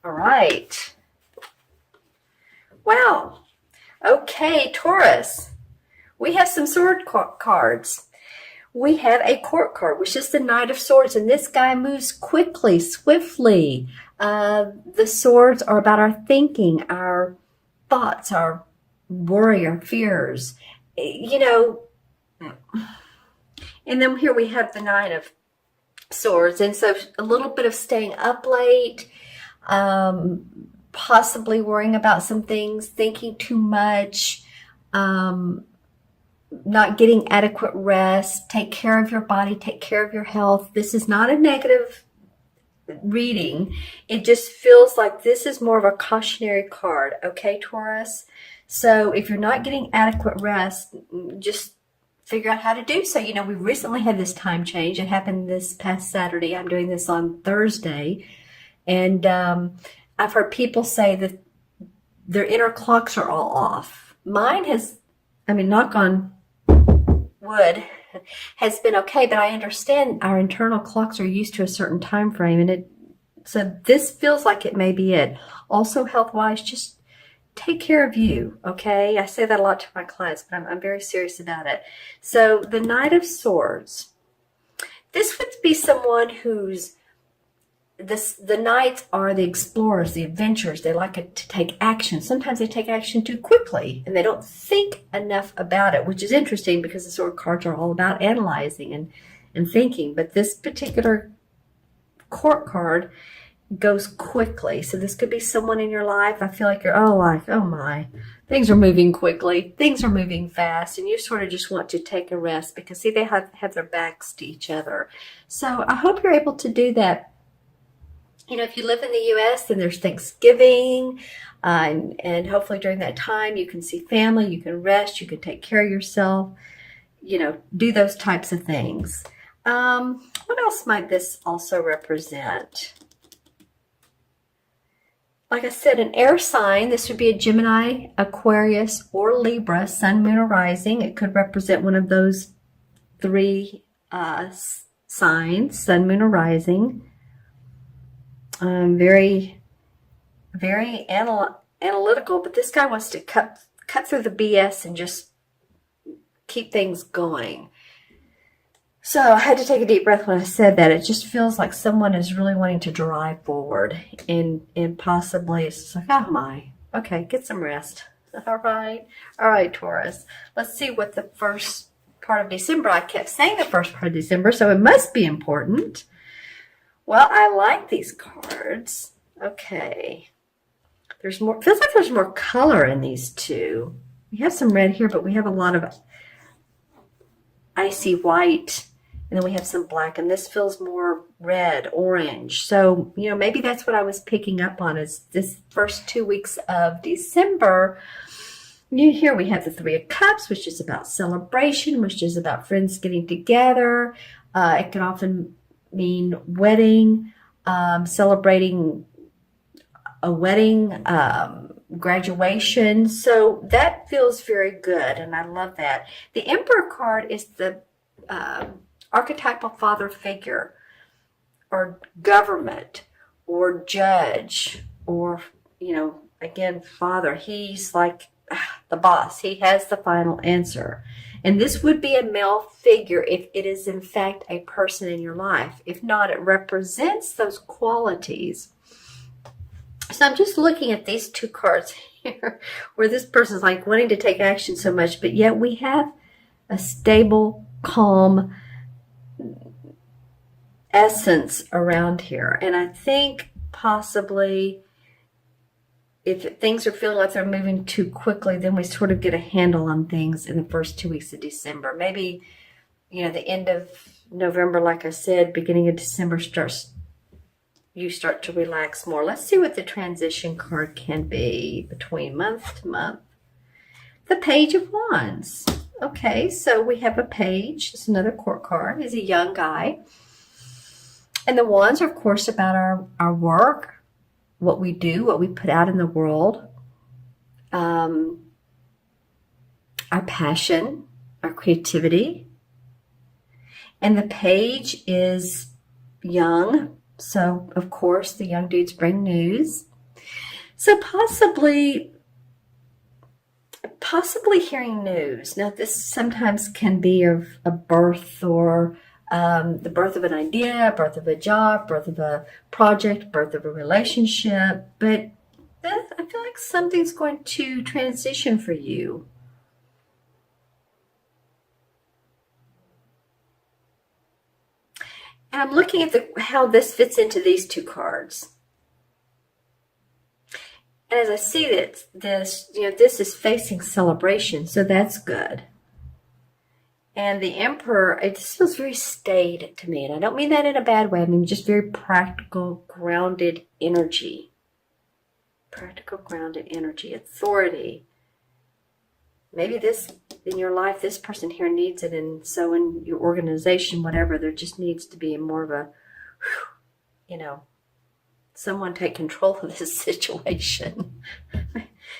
All right. Well, okay, Taurus. We have some sword cards. We have a court card, which is the Knight of Swords, and this guy moves quickly, swiftly. The swords are about our thinking, our thoughts, our worry, our fears. You know, and then here we have the Nine of Swords, and so a little bit of staying up late, possibly worrying about some things, thinking too much, not getting adequate rest. Take care of your body, take care of your health. This is not a negative reading. It just feels like this is more of a cautionary card, okay, Taurus? So if you're not getting adequate rest, just figure out how to do so. You know, we recently had this time change. It happened this past Saturday. I'm doing this on Thursday. And I've heard people say that their inner clocks are all off. Mine has, knock on wood, has been okay, but I understand our internal clocks are used to a certain time frame, and so this feels like it may be it. Also, health-wise, just take care of you, okay? I say that a lot to my clients, but I'm very serious about it. So the Knight of Swords, this would be someone who's the knights are the explorers, the adventurers. They like to take action. Sometimes they take action too quickly and they don't think enough about it, which is interesting because the sword cards are all about analyzing and thinking. But this particular court card goes quickly. So this could be someone in your life. I feel like you're, oh my, things are moving quickly. Things are moving fast. And you sort of just want to take a rest because, see, they have their backs to each other. So I hope you're able to do that. You know, if you live in the U.S., then there's Thanksgiving, and hopefully during that time you can see family, you can rest, you can take care of yourself, you know, do those types of things. What else might this also represent? Like I said, an air sign, this would be a Gemini, Aquarius, or Libra, Sun, Moon, or Rising. It could represent one of those three signs, Sun, Moon, or Rising. Very, very analytical, but this guy wants to cut through the BS and just keep things going. So I had to take a deep breath when I said that. It just feels like someone is really wanting to drive forward, and possibly it's just like, oh my, okay, get some rest. All right, Taurus. Let's see what the first part of December. I kept saying the first part of December, so it must be important. Well, I like these cards. Okay. There's more, feels like there's more color in these two. We have some red here, but we have a lot of icy white, and then we have some black, and this feels more red, orange. So, you know, maybe that's what I was picking up on is this first 2 weeks of December. Here we have the Three of Cups, which is about celebration, which is about friends getting together. It can often mean wedding, celebrating a wedding, graduation. So that feels very good, and I love that. The Emperor card is the archetypal father figure, or government, or judge, or, you know, again, father. He's like the boss. He has the final answer. And this would be a male figure if it is in fact a person in your life. If not, it represents those qualities. So I'm just looking at these two cards here where this person's like wanting to take action so much, but yet we have a stable, calm essence around here. And I think possibly if things are feeling like they're moving too quickly, then we sort of get a handle on things in the first 2 weeks of December. Maybe, you know, the end of November, like I said, beginning of December you start to relax more. Let's see what the transition card can be between month to month. The Page of Wands. Okay, so we have a page. It's another court card. He's a young guy. And the wands are, of course, about our work, what we do, what we put out in the world, our passion, our creativity. And the page is young. So, of course, the young dudes bring news. So possibly hearing news. Now, this sometimes can be of a birth or the birth of an idea, birth of a job, birth of a project, birth of a relationship. But I feel like something's going to transition for you. And I'm looking at how this fits into these two cards. And as I see that this is facing celebration, so that's good. And the Emperor, it just feels very staid to me. And I don't mean that in a bad way. I mean just very practical, grounded energy. Practical, grounded energy. Authority. Maybe this, in your life, this person here needs it. And so in your organization, whatever, there just needs to be more of a, someone take control of this situation.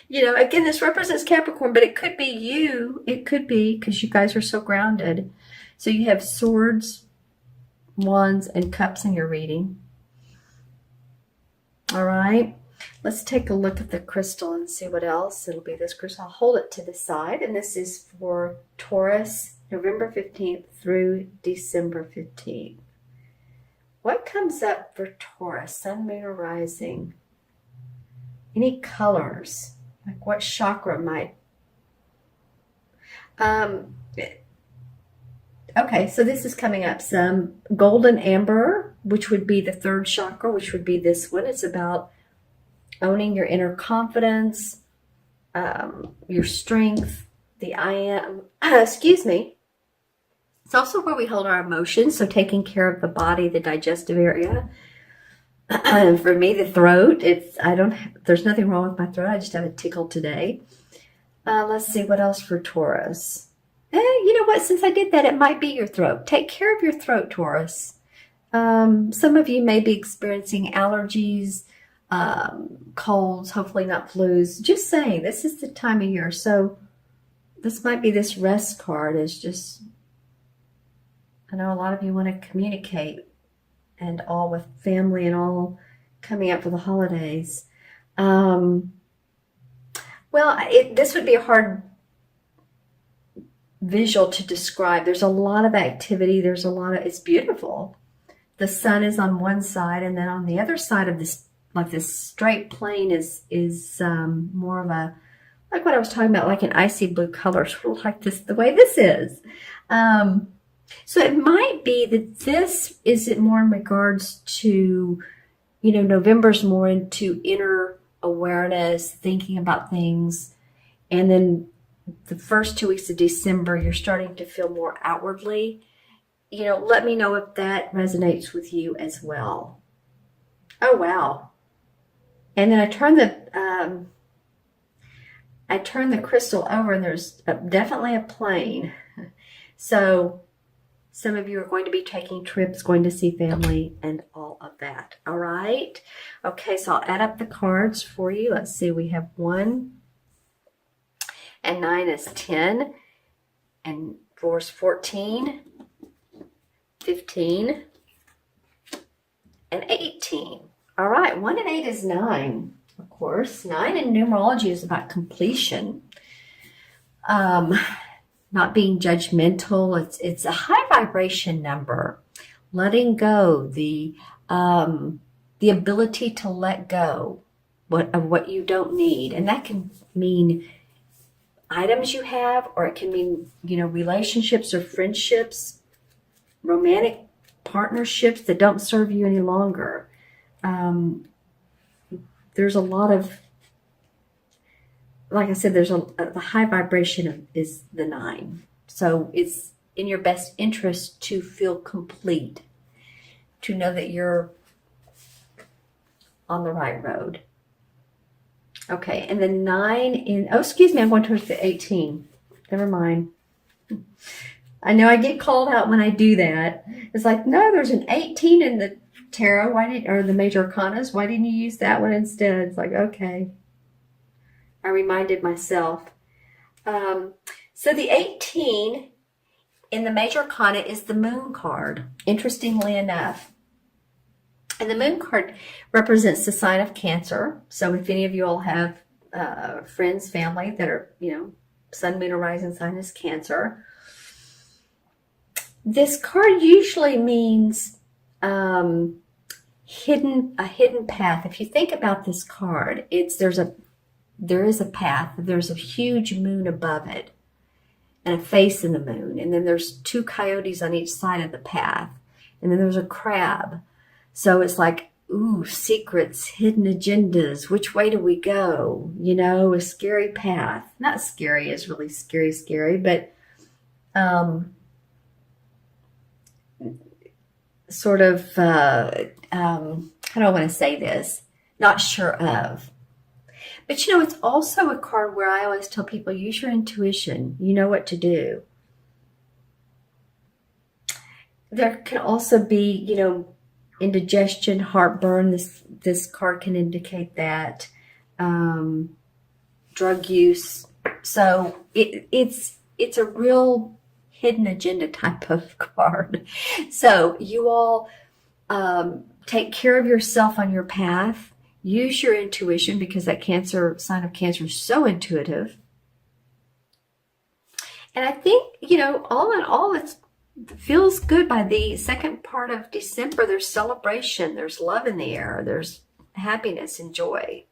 Again, this represents Capricorn, but it could be you. It could be because you guys are so grounded. So you have swords, wands, and cups in your reading. All right. Let's take a look at the crystal and see what else. It'll be this crystal. I'll hold it to the side. And this is for Taurus, November 15th through December 15th. What comes up for Taurus, Sun, Moon, or Rising? Any colors? Like what chakra might... Okay, so this is coming up. Some golden amber, which would be the third chakra, which would be this one. It's about owning your inner confidence, your strength, the I am. Excuse me. It's also where we hold our emotions, so taking care of the body, the digestive area. For me, the throat. There's nothing wrong with my throat. I just have a tickle today. Let's see what else for Taurus. You know what? Since I did that, it might be your throat. Take care of your throat, Taurus. Some of you may be experiencing allergies, colds, hopefully not flus. Just saying, this is the time of year. So this might be this rest card. Is just, I know a lot of you want to communicate and all with family and all coming up for the holidays. Well, this would be a hard visual to describe. There's a lot of activity. It's beautiful. The sun is on one side, and then on the other side of this, like this straight plane is more of a, like what I was talking about, like an icy blue color, sort of like this, the way this is. So it might be that this is more in regards to, November's more into inner awareness, thinking about things. And then the first 2 weeks of December, you're starting to feel more outwardly. Let me know if that resonates with you as well. Oh, wow. And then I turn the crystal over, and there's definitely a plane. So some of you are going to be taking trips, going to see family, and all of that. All right? Okay, so I'll add up the cards for you. Let's see. We have 1 and 9 is 10, and 4 is 14, 15, and 18. All right, 1 and 8 is 9, of course. 9 in numerology is about completion. Not being judgmental. It's a high vibration number. Letting go, the ability to let go of what you don't need, and that can mean items you have, or it can mean relationships or friendships, romantic partnerships that don't serve you any longer. There's a lot of, like I said, the high vibration is the 9. So it's in your best interest to feel complete, to know that you're on the right road. Okay, and the 9 excuse me, I'm going towards the 18. Never mind. I know I get called out when I do that. It's like, no, there's an 18 in the tarot. Or the major arcanas. Why didn't you use that one instead? It's like, okay. I reminded myself. So the 18 in the major arcana is the moon card, interestingly enough. And the moon card represents the sign of Cancer. So if any of you all have friends, family that are, sun, moon, or rising sign is Cancer, this card usually means a hidden path. If you think about this card, there is a path. There's a huge moon above it and a face in the moon. And then there's 2 coyotes on each side of the path. And then there's a crab. So it's like, ooh, secrets, hidden agendas. Which way do we go? A scary path. Not scary is really scary, but sort of, how do I want to say this? Not sure of. But it's also a card where I always tell people, use your intuition. You know what to do. There can also be, indigestion, heartburn. This card can indicate that. Drug use. So it's a real hidden agenda type of card. So you all take care of yourself on your path. Use your intuition, because that sign of Cancer is so intuitive. And I think, all in all, it feels good. By the second part of December, there's celebration, there's love in the air, there's happiness and joy.